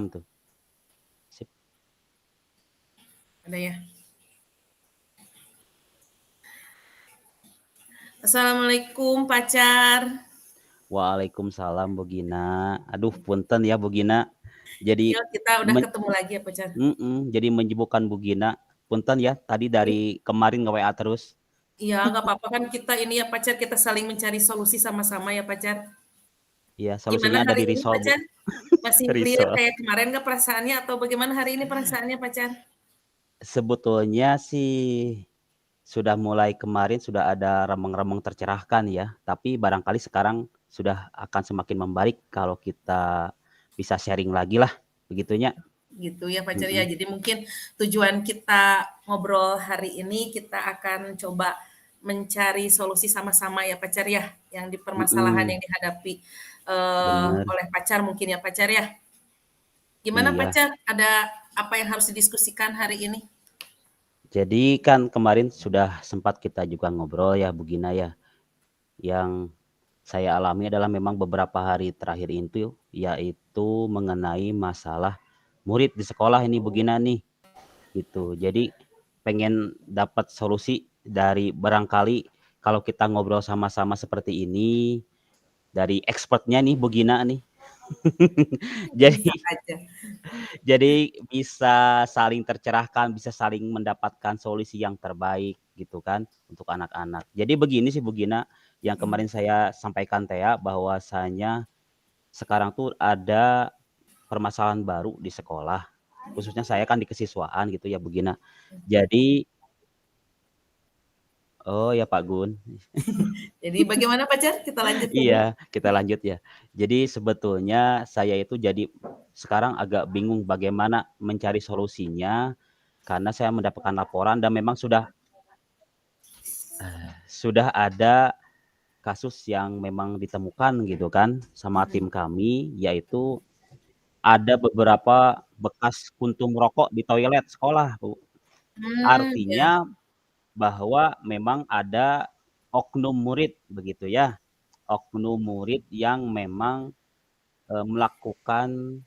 tuh. Sip. Ada ya. Assalamualaikum pacar. Waalaikumsalam Bu Gina. Aduh punten ya Bu Gina. Jadi Iya kita udah men ketemu lagi ya pacar. jadi menyibukkan Bu Gina. Punten ya tadi dari kemarin nge-WA terus. Iya nggak apa-apa kan kita ini ya pacar kita saling mencari solusi sama-sama ya pacar. Iya, Gimana solusinya ada hari di ini Risol Bu. pacar? Masih clear Risol. kayak kemarin nggak perasaannya atau bagaimana hari ini perasaannya pacar? Sebetulnya sih sudah mulai kemarin sudah ada remeng-remeng tercerahkan ya, tapi barangkali sekarang sudah akan semakin membaik kalau kita bisa sharing lagi lah, begitunya. Gitu ya pacar ya. Mhm, Jadi mungkin tujuan kita ngobrol hari ini kita akan coba mencari solusi sama-sama ya pacar ya, yang di permasalahan mhm, yang dihadapi bener, oleh pacar mungkin ya pacar ya. Gimana iya. pacar? Ada apa yang harus didiskusikan hari ini? Jadi kan kemarin sudah sempat kita juga ngobrol ya Bu Gina ya, yang saya alami adalah memang beberapa hari terakhir itu, yaitu mengenai masalah murid di sekolah ini Bu Gina nih, gitu. Jadi pengen dapat solusi dari barangkali kalau kita ngobrol sama-sama seperti ini, dari expertnya nih Bu Gina nih. Bisa Jadi aja. Jadi bisa saling tercerahkan, bisa saling mendapatkan solusi yang terbaik gitu kan untuk anak-anak. Jadi begini sih Bu Gina, yang Mhm. kemarin saya sampaikan teh ya, bahwasanya sekarang tuh ada permasalahan baru di sekolah, khususnya saya kan di kesiswaan gitu ya Bu Gina. Jadi oh ya Pak Gun. Jadi bagaimana pacar? Kita lanjut dulu. Iya, kita lanjut ya. Jadi sebetulnya saya itu jadi sekarang agak bingung bagaimana mencari solusinya, karena saya mendapatkan laporan dan memang sudah ada kasus yang memang ditemukan gitu kan sama Mhm. tim kami, yaitu ada beberapa bekas puntung rokok di toilet sekolah, Bu. Ya. Artinya bahwa memang ada oknum murid begitu ya, oknum murid yang memang melakukan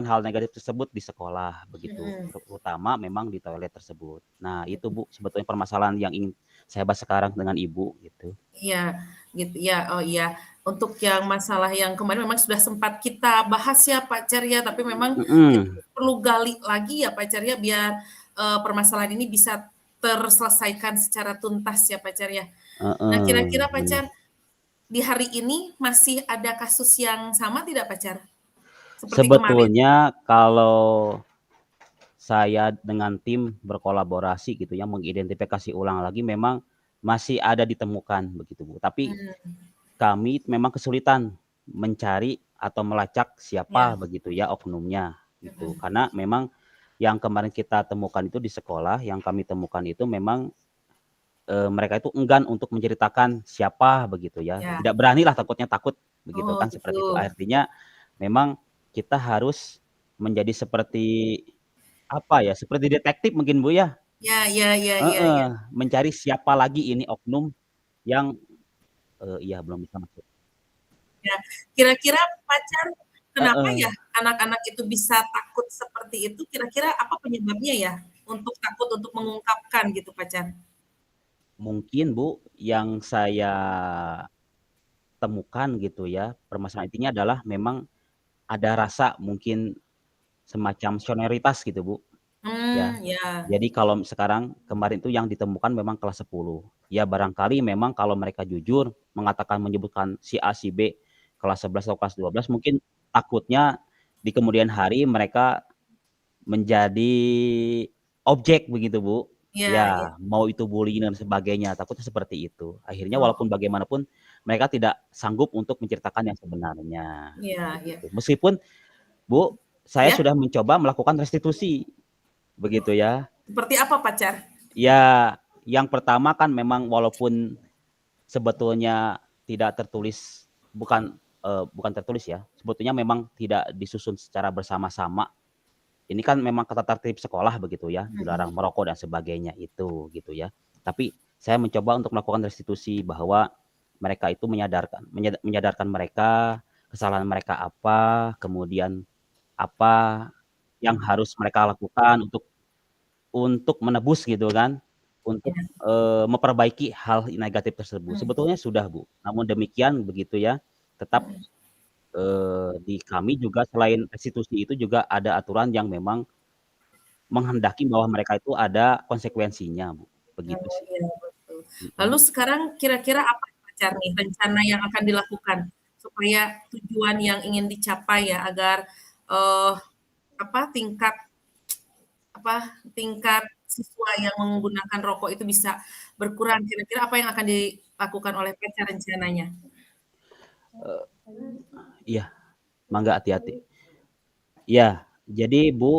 hal negatif tersebut di sekolah begitu, Mhm. terutama memang di toilet tersebut. Nah itu Bu, sebetulnya permasalahan yang ingin saya bahas sekarang dengan Ibu gitu. Iya, gitu ya. Oh iya. Untuk yang masalah yang kemarin memang sudah sempat kita bahas ya pacar ya, tapi memang kita Mhm, perlu gali lagi ya pacar ya biar permasalahan ini bisa terselesaikan secara tuntas ya pacar ya. Nah, heeh, kira-kira bener. pacar di hari ini masih ada kasus yang sama tidak pacar? Seperti kemarin? Sebetulnya kalau saya dengan tim berkolaborasi gitu ya, mengidentifikasi ulang lagi memang masih ada ditemukan begitu Bu, tapi Mmm, kami memang kesulitan mencari atau melacak ya. siapa begitu ya oknumnya gitu. Mhm. Karena memang yang kemarin kita temukan itu di sekolah, yang kami temukan itu memang, mereka itu enggan untuk menceritakan siapa begitu ya, Ya. tidak beranilah takutnya takut begitu Oh kan, gitu. seperti itu. Artinya memang kita harus menjadi seperti, apa ya, seperti detektif mungkin Bu ya? Ya ya ya ya Heeh, ya. mencari siapa lagi ini oknum yang iya belum bisa masuk. Ya, kira-kira pacar kenapa ya Heeh. anak-anak itu bisa takut seperti itu, kira-kira apa penyebabnya ya? Untuk takut untuk mengungkapkan gitu pacar? Mungkin Bu, yang saya temukan gitu ya, permasalahan intinya adalah memang ada rasa mungkin semacam senioritas gitu Bu, ya. Ya. Jadi kalau sekarang kemarin itu yang ditemukan memang kelas 10. Ya barangkali memang kalau mereka jujur mengatakan menyebutkan si A, si B, kelas 11 atau kelas 12 mungkin takutnya di kemudian hari mereka menjadi objek begitu, Bu. Ya ya. Ya, mau itu bullying dan sebagainya, takutnya seperti itu. Akhirnya Oh, walaupun bagaimanapun mereka tidak sanggup untuk menceritakan yang sebenarnya, iya iya. begitu. Meskipun, Bu, saya Ya? sudah mencoba melakukan restitusi, begitu ya. Seperti apa pacar? Ya, yang pertama kan memang walaupun sebetulnya tidak tertulis bukan tertulis ya, sebetulnya memang tidak disusun secara bersama-sama. Ini kan memang tata tertib sekolah begitu ya, dilarang Mhm. merokok dan sebagainya itu, gitu ya. Tapi saya mencoba untuk melakukan restitusi bahwa mereka itu menyadarkan mereka kesalahan mereka apa, kemudian apa yang harus mereka lakukan untuk menebus gitu kan, untuk, Ya, memperbaiki hal negatif tersebut. mmm, Sebetulnya sudah, Bu. Namun demikian begitu ya, tetap, mhm. di kami juga selain restitusi itu juga ada aturan yang memang menghendaki bahwa mereka itu ada konsekuensinya, Bu, begitu Oh, sih. iya, betul. Lalu Mhm. sekarang kira-kira apa nih Pacar nih rencana yang akan dilakukan supaya tujuan yang ingin dicapai ya agar, eee, apa, tingkat siswa yang menggunakan rokok itu bisa berkurang, kira-kira apa yang akan dilakukan oleh Pacar rencananya? Eee, iya, mangga hati-hati. Iya, jadi Bu,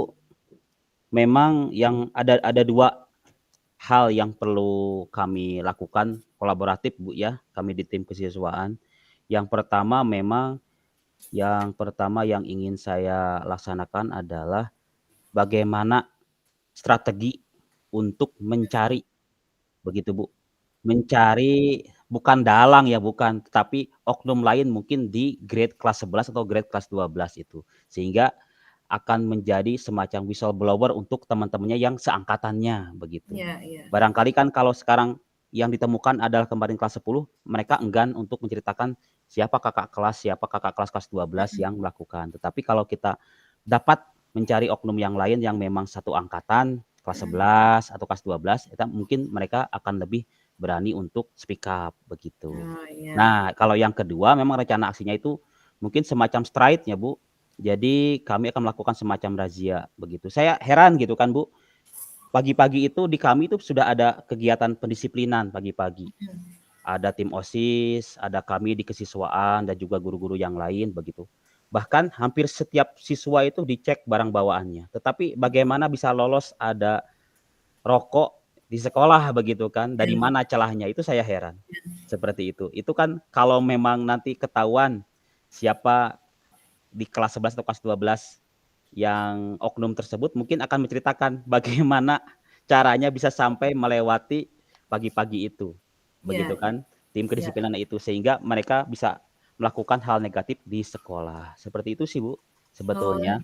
memang yang ada 2 hal yang perlu kami lakukan kolaboratif, Bu, ya, kami di tim kesiswaan. Yang pertama memang yang ingin saya laksanakan adalah bagaimana strategi untuk mencari, begitu, Bu. Mencari bukan dalang ya, bukan, tetapi oknum lain mungkin di grade kelas 11 atau grade kelas 12 itu. Sehingga akan menjadi semacam whistleblower untuk teman-temannya yang seangkatannya, begitu. Iya, iya. Barangkali kan kalau sekarang yang ditemukan adalah kemarin kelas 10, mereka enggan untuk menceritakan siapa kakak kelas kelas 12 Mhm, yang melakukan. Tetapi kalau kita dapat mencari oknum yang lain yang memang satu angkatan, kelas mhm. 11 atau kelas 12, kita mungkin mereka akan lebih berani untuk speak up, begitu. Oh, iya. Nah, kalau yang kedua memang rencana aksinya itu mungkin semacam stride ya, Bu. Jadi kami akan melakukan semacam razia, begitu. Saya heran gitu kan, Bu, pagi-pagi itu di kami itu sudah ada kegiatan pendisiplinan pagi-pagi. Mhm, Ada tim OSIS, ada kami di kesiswaan dan juga guru-guru yang lain begitu. Bahkan hampir setiap siswa itu dicek barang bawaannya. Tetapi bagaimana bisa lolos ada rokok di sekolah begitu kan, dari iya, mana celahnya itu saya heran. iya, Seperti itu. Itu kan kalau memang nanti ketahuan siapa di kelas 11 atau kelas 12 yang oknum tersebut mungkin akan menceritakan bagaimana caranya bisa sampai melewati pagi-pagi itu, iya, begitu kan, tim iya. kedisiplinan itu, sehingga mereka bisa melakukan hal negatif di sekolah. Seperti itu sih, Bu, Oh, sebetulnya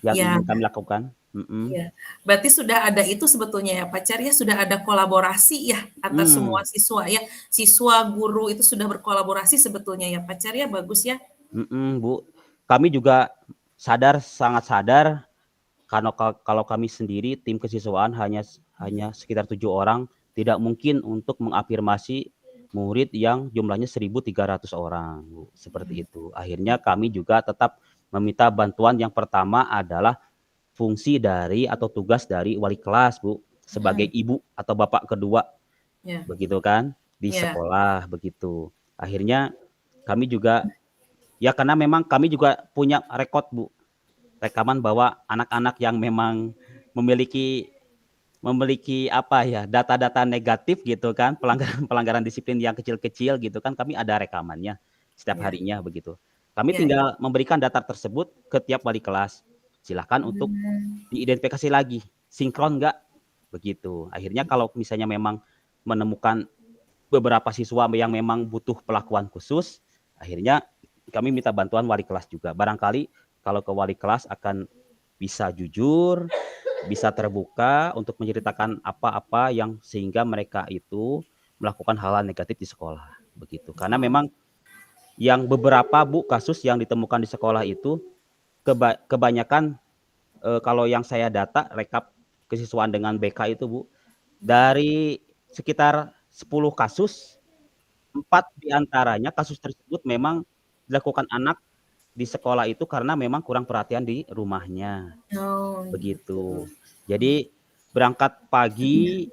yang iya. ingin kami lakukan. Mhm. Iya, berarti sudah ada itu sebetulnya ya, pacar ya, sudah ada kolaborasi ya antar semua Mhm, siswa ya, siswa, guru itu sudah berkolaborasi sebetulnya ya, pacar ya, bagus ya. mhm, Bu. Kami juga sangat sadar kalau kami sendiri tim kesiswaan hanya sekitar 7 orang, tidak mungkin untuk mengafirmasi murid yang jumlahnya 1.300 orang, Bu, seperti itu. Akhirnya kami juga tetap meminta bantuan yang pertama adalah fungsi dari atau tugas dari wali kelas, Bu, sebagai Mhm, ibu atau bapak kedua, iya, begitu kan, di iya, sekolah, begitu. Akhirnya kami juga ya karena memang kami juga punya rekod, Bu, rekaman bahwa anak-anak yang memang memiliki memiliki apa ya, data-data negatif gitu kan, pelanggaran-pelanggaran disiplin yang kecil-kecil gitu kan, kami ada rekamannya setiap iya, harinya begitu. Kami iya, iya. tinggal memberikan data tersebut ke tiap wali kelas. Silakan untuk Mmm, diidentifikasi lagi, sinkron nggak, begitu. Akhirnya kalau misalnya memang menemukan beberapa siswa yang memang butuh perlakuan khusus, akhirnya kami minta bantuan wali kelas juga. Barangkali kalau ke wali kelas akan bisa jujur, bisa terbuka untuk menceritakan apa-apa yang sehingga mereka itu melakukan hal-hal negatif di sekolah, begitu. Karena oh, memang yang beberapa, Bu, kasus yang ditemukan di sekolah itu kebanyakan, kalau yang saya data rekap kesiswaan dengan BK itu, Bu, dari sekitar 10 kasus 4 di antaranya kasus tersebut memang dilakukan anak di sekolah itu karena memang kurang perhatian di rumahnya, oh gitu. begitu. Jadi berangkat pagi,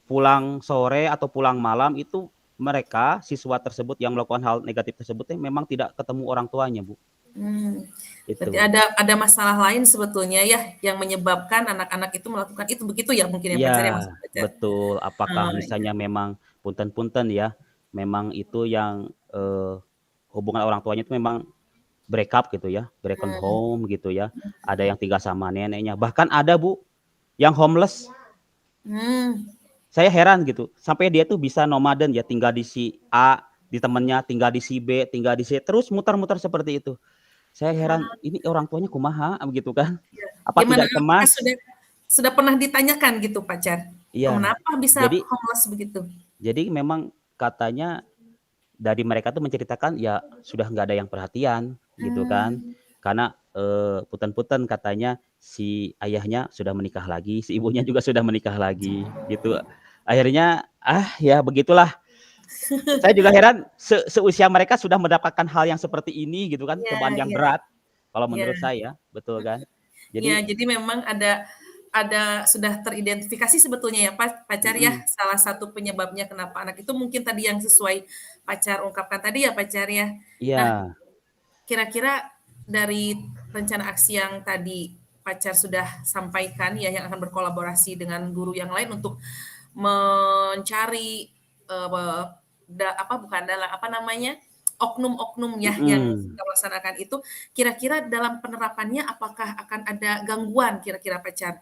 pulang sore atau pulang malam itu mereka, siswa tersebut yang melakukan hal negatif tersebut memang tidak ketemu orang tuanya, Bu, Mmm, berarti itu. ada masalah lain sebetulnya ya yang menyebabkan anak-anak itu melakukan itu, begitu ya mungkin ya, Iya, pacar ya, maksud pacar? betul. Apakah Oh, iya, misalnya memang punten-punten ya, memang itu yang, hubungan orang tuanya itu memang break up gitu ya, broken mmm, home gitu ya, ada yang tinggal sama neneknya, bahkan ada, Bu, yang homeless. mmm, Saya heran gitu, sampai dia tuh bisa nomaden ya, tinggal di si A, di temennya, tinggal di si B, tinggal di C, terus muter-muter seperti itu. Saya heran, Ah, ini orang tuanya kumaha begitu kan? iya. Apa Gimana, tidak apakah cemas? sudah pernah ditanyakan gitu pacar? Iya. Kenapa bisa Jadi homeless begitu? jadi memang katanya dari mereka tuh menceritakan ya sudah nggak ada yang perhatian gitu kan. Mmm, Karena, punten-punten katanya si ayahnya sudah menikah lagi, si ibunya juga sudah menikah lagi gitu. Akhirnya, ya begitulah. Saya juga heran seusia mereka sudah mendapatkan hal yang seperti ini gitu kan, iya cobaan yang iya berat kalau iya. menurut saya, betul kan. Iya, Jadi jadi memang ada sudah teridentifikasi sebetulnya ya pacar ya, mhm, salah satu penyebabnya kenapa anak itu mungkin tadi yang sesuai pacar ungkapkan tadi ya pacar ya. Nah, iya, kira-kira dari rencana aksi yang tadi pacar sudah sampaikan ya, yang akan berkolaborasi dengan guru yang lain untuk mencari, apa bukan dalam apa namanya, oknum-oknum ya yang mhm. suka melaksanakan itu, kira-kira dalam penerapannya apakah akan ada gangguan kira-kira pacar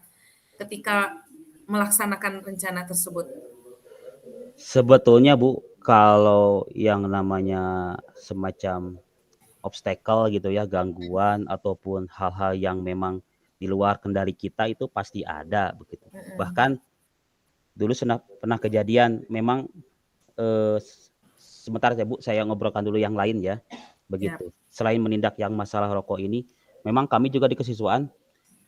ketika melaksanakan rencana tersebut? Sebetulnya Bu, kalau yang namanya semacam obstacle gitu ya, gangguan ataupun hal-hal yang memang di luar kendali kita itu pasti ada begitu. Mhm, Bahkan dulu pernah kejadian memang, sebentar ya Bu, saya ngobrolkan dulu yang lain ya, ya. begitu. Selain menindak yang masalah rokok ini, memang kami juga di kesiswaan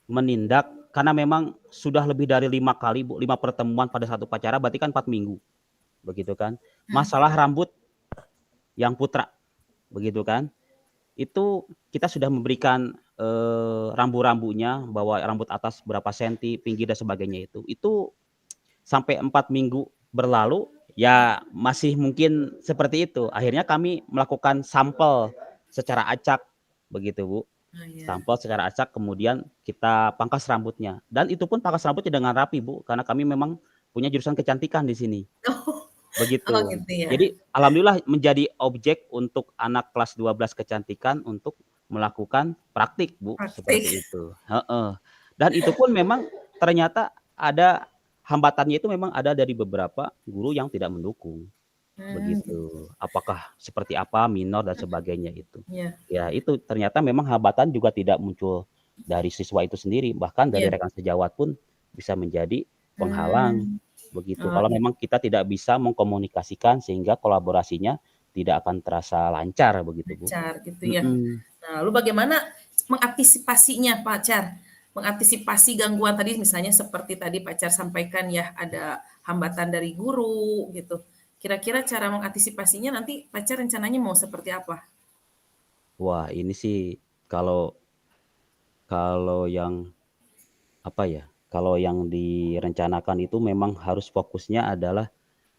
menindak karena memang sudah lebih dari 5 kali Bu, 5 pertemuan pada satu upacara berarti kan 4 minggu, begitu kan. Mhm, Masalah rambut yang putra, begitu kan. Itu kita sudah memberikan, rambu-rambunya bahwa rambut atas berapa senti, pinggir dan sebagainya itu. Itu sampai 4 minggu berlalu, ya masih mungkin seperti itu. Akhirnya kami melakukan sampel secara acak, begitu Bu. oh iya. Sampel secara acak kemudian kita pangkas rambutnya, dan itu pun pangkas rambutnya dengan rapi Bu, karena kami memang punya jurusan kecantikan di sini. Oh oh Begitu. gitu ya. Jadi alhamdulillah menjadi objek untuk anak kelas 12 kecantikan untuk melakukan praktik, Bu, Praktik. seperti itu. Heeh. Dan itu pun memang ternyata ada hambatannya itu memang ada dari beberapa guru yang tidak mendukung, Gitu. begitu. Apakah seperti apa, minor dan sebagainya itu. Iya Ya itu ternyata memang hambatan juga tidak muncul dari siswa itu sendiri, bahkan dari iya. rekan sejawat pun bisa menjadi penghalang. Mmm, Begitu, oh kalau iya. memang kita tidak bisa mengkomunikasikan sehingga kolaborasinya tidak akan terasa lancar begitu, Bu. Lancar gitu ya. Mhm. Nah, lalu bagaimana mengantisipasinya pacar? Mengantisipasi gangguan tadi misalnya seperti tadi pacar sampaikan ya, ada hambatan dari guru gitu. Kira-kira cara mengantisipasinya nanti pacar rencananya mau seperti apa? Wah ini sih kalau kalau yang, apa ya, kalau yang direncanakan itu memang harus fokusnya adalah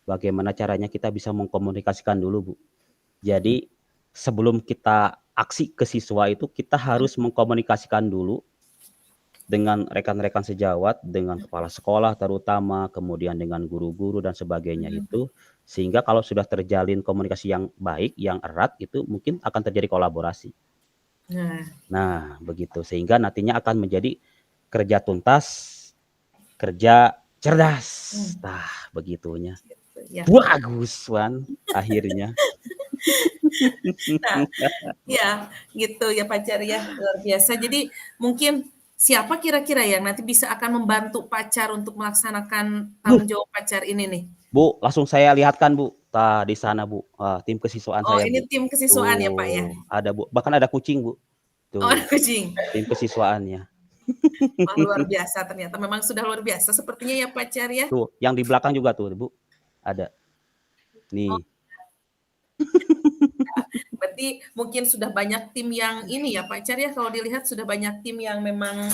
bagaimana caranya kita bisa mengkomunikasikan dulu, Bu. Mhm Jadi sebelum kita aksi ke siswa itu kita mhm harus mengkomunikasikan dulu dengan rekan-rekan sejawat, dengan kepala sekolah terutama, kemudian dengan guru-guru dan sebagainya mhm. itu, sehingga kalau sudah terjalin komunikasi yang baik, yang erat, itu mungkin akan terjadi kolaborasi. Nah, Nah, begitu, sehingga nantinya akan menjadi kerja tuntas, kerja cerdas. mmm, Tah, begitunya. gitu ya. Bagus, Wan, akhirnya. Nah, iya, gitu ya pacar ya, luar biasa. Jadi mungkin siapa kira-kira yang nanti bisa akan membantu pacar untuk melaksanakan tanggung jawab pacar ini nih? Bu, langsung saya lihatkan, Bu. Tah, di sana, Bu, tim kesiswaan Oh saya, ini Bu. tim kesiswaan ya Pak ya? Tuh, ada, Bu, bahkan ada kucing, Bu. Oh ada Tuh, kucing? tim kesiswaannya. Wah luar biasa ternyata memang sudah luar biasa sepertinya ya pacar ya? Tuh, yang di belakang juga tuh, Bu, ada. Oh Nih, berarti mungkin sudah banyak tim yang ini ya pacar ya kalau dilihat sudah banyak tim yang memang,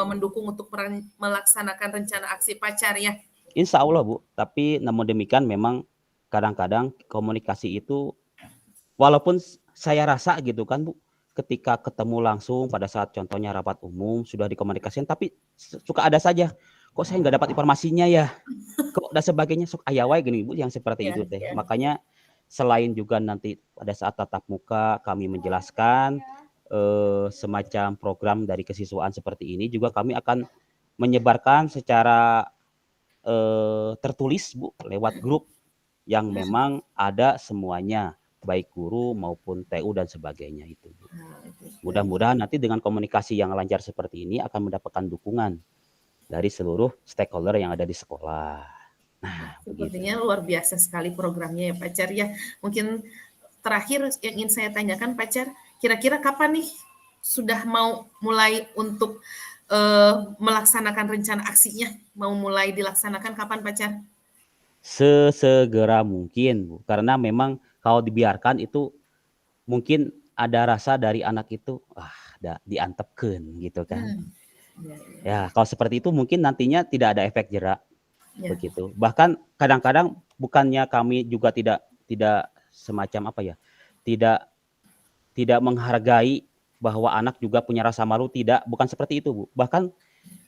mendukung untuk melaksanakan rencana aksi pacar ya? insya Allah, Bu, tapi namun demikian memang kadang-kadang komunikasi itu walaupun saya rasa gitu kan, Bu, ketika ketemu langsung pada saat contohnya rapat umum sudah dikomunikasikan, tapi suka ada saja, "Kok saya nggak dapat informasinya ya?" Kok dan sebagainya, sok aya wae gini Bu, yang seperti Iya itu teh. iya. Makanya selain juga nanti pada saat tatap muka kami menjelaskan, semacam program dari kesiswaan seperti ini juga kami akan menyebarkan secara, tertulis Bu, lewat grup yang memang ada semuanya. baik guru maupun TU dan sebagainya itu, Bu. Nah, gitu ya. Mudah-mudahan nanti dengan komunikasi yang lancar seperti ini akan mendapatkan dukungan dari seluruh stakeholder yang ada di sekolah. Wah, Nah, begitu. sepertinya luar biasa sekali programnya ya pacar ya. Mungkin terakhir yang ingin saya tanyakan pacar, kira-kira kapan nih sudah mau mulai untuk melaksanakan rencana aksinya? Mau mulai dilaksanakan kapan pacar? Sesegera mungkin, Bu, karena memang kalau dibiarkan itu mungkin ada rasa dari anak itu, "Ah, da diantepkeun," gitu kan. Ya, ya, Ya, kalau seperti itu mungkin nantinya tidak ada efek jerak, ya. begitu. Bahkan kadang-kadang bukannya kami juga tidak tidak semacam apa ya, tidak tidak menghargai bahwa anak juga punya rasa malu, tidak, bukan seperti itu, Bu. Bahkan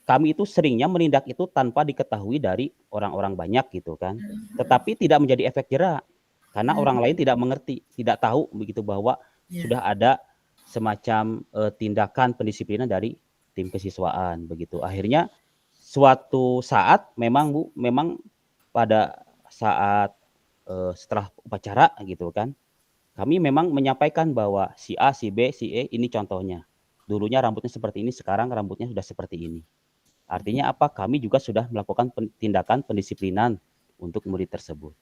kami itu seringnya menindak itu tanpa diketahui dari orang-orang banyak gitu kan. Tetapi tidak menjadi efek jerak, karena orang lain tidak mengerti, tidak tahu begitu bahwa Ya. sudah ada semacam, tindakan pendisiplinan dari tim kesiswaan begitu. Akhirnya suatu saat memang Bu, memang pada saat, setelah upacara gitu kan, kami memang menyampaikan bahwa si A, si B, si E ini contohnya. Dulunya rambutnya seperti ini, sekarang rambutnya sudah seperti ini. Artinya apa? Kami juga sudah melakukan tindakan pendisiplinan untuk murid tersebut.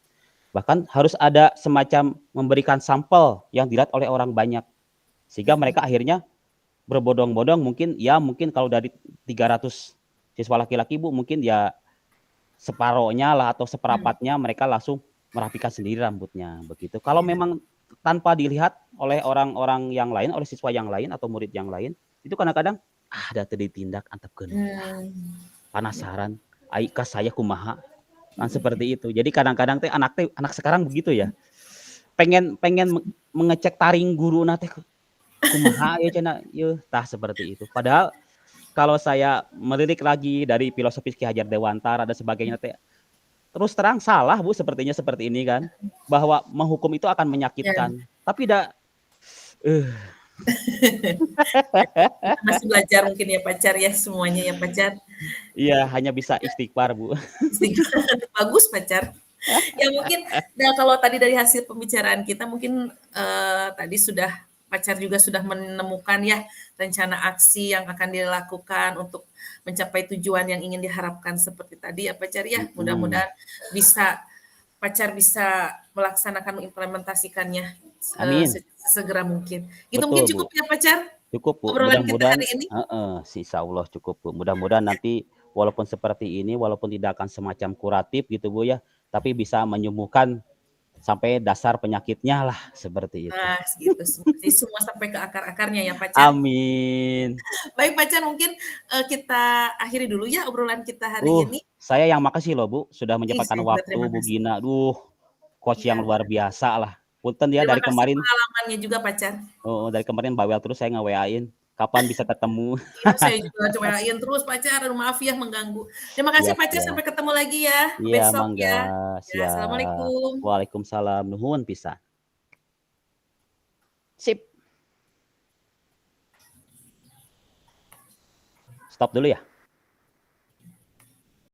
Bahkan harus ada semacam memberikan sampel yang dilihat oleh orang banyak. Sehingga mereka akhirnya berbondong-bondong mungkin ya mungkin kalau dari 300 siswa laki-laki Bu, mungkin ya separohnya lah atau seperempatnya mereka langsung merapikan sendiri rambutnya, begitu. Kalau memang tanpa dilihat oleh orang-orang yang lain, oleh siswa yang lain atau murid yang lain, itu kadang-kadang, "Ah, da teu ditindak antepkeun we ah." Hmm. Penasaran, "Ai ka saya kumaha?" Kan seperti itu. Jadi kadang-kadang anak sekarang begitu ya, pengen pengen mengecek taring guruna teh kumaha ieu cenah, yeuh tah seperti itu. Padahal kalau saya melirik lagi dari filosofi Ki Hajar Dewantara dan sebagainya teh, terus terang salah Bu sepertinya seperti ini kan, bahwa menghukum itu akan Ya, menyakitkan. Tapi eh, kita masih belajar mungkin ya pacar ya semuanya ya pacar. iya hanya bisa istighfar Bu. Bagus pacar. Ya mungkin, nah kalau tadi dari hasil pembicaraan kita mungkin tadi sudah pacar juga sudah menemukan ya rencana aksi yang akan dilakukan untuk mencapai tujuan yang ingin diharapkan seperti tadi ya pacar ya. Mhm, Mudah-mudahan bisa pacar bisa melaksanakan mengimplementasikannya amin, sesegera mungkin. Itu mungkin betul Bu. cukup ya pacar Cukup, Bu, obrolan kita mudah-mudahan hari ini. heeh, insyaallah cukup, Bu. Mudah-mudahan nanti walaupun seperti ini, walaupun tidak akan semacam kuratif gitu, Bu, ya, tapi bisa menyembuhkan sampai dasar penyakitnya lah, seperti itu. Nah, gitu. Jadi semua sampai ke akar-akarnya ya pacar. Amin. Baik pacar mungkin kita akhiri dulu ya obrolan kita hari ini. Saya yang makasih loh, Bu, sudah Ih, menyempatkan saya juga waktu, terima Bu kasih. Gina. Coach yang Iya, luar biasa lah. Punten ya terima dari kasih kemarin pengalamannya juga pacar. heeh, dari kemarin bawel terus saya nge-WA-in, kapan bisa ketemu. Iya, saya juga cobain terus pacar, aduh maaf ya mengganggu. Terima kasih Siap pacar, siap. sampai ketemu lagi ya Iya, besok mangga, ya. Ya, siap. assalamualaikum. Waalaikumsalam, nuhun pisan. Sip, stop dulu ya.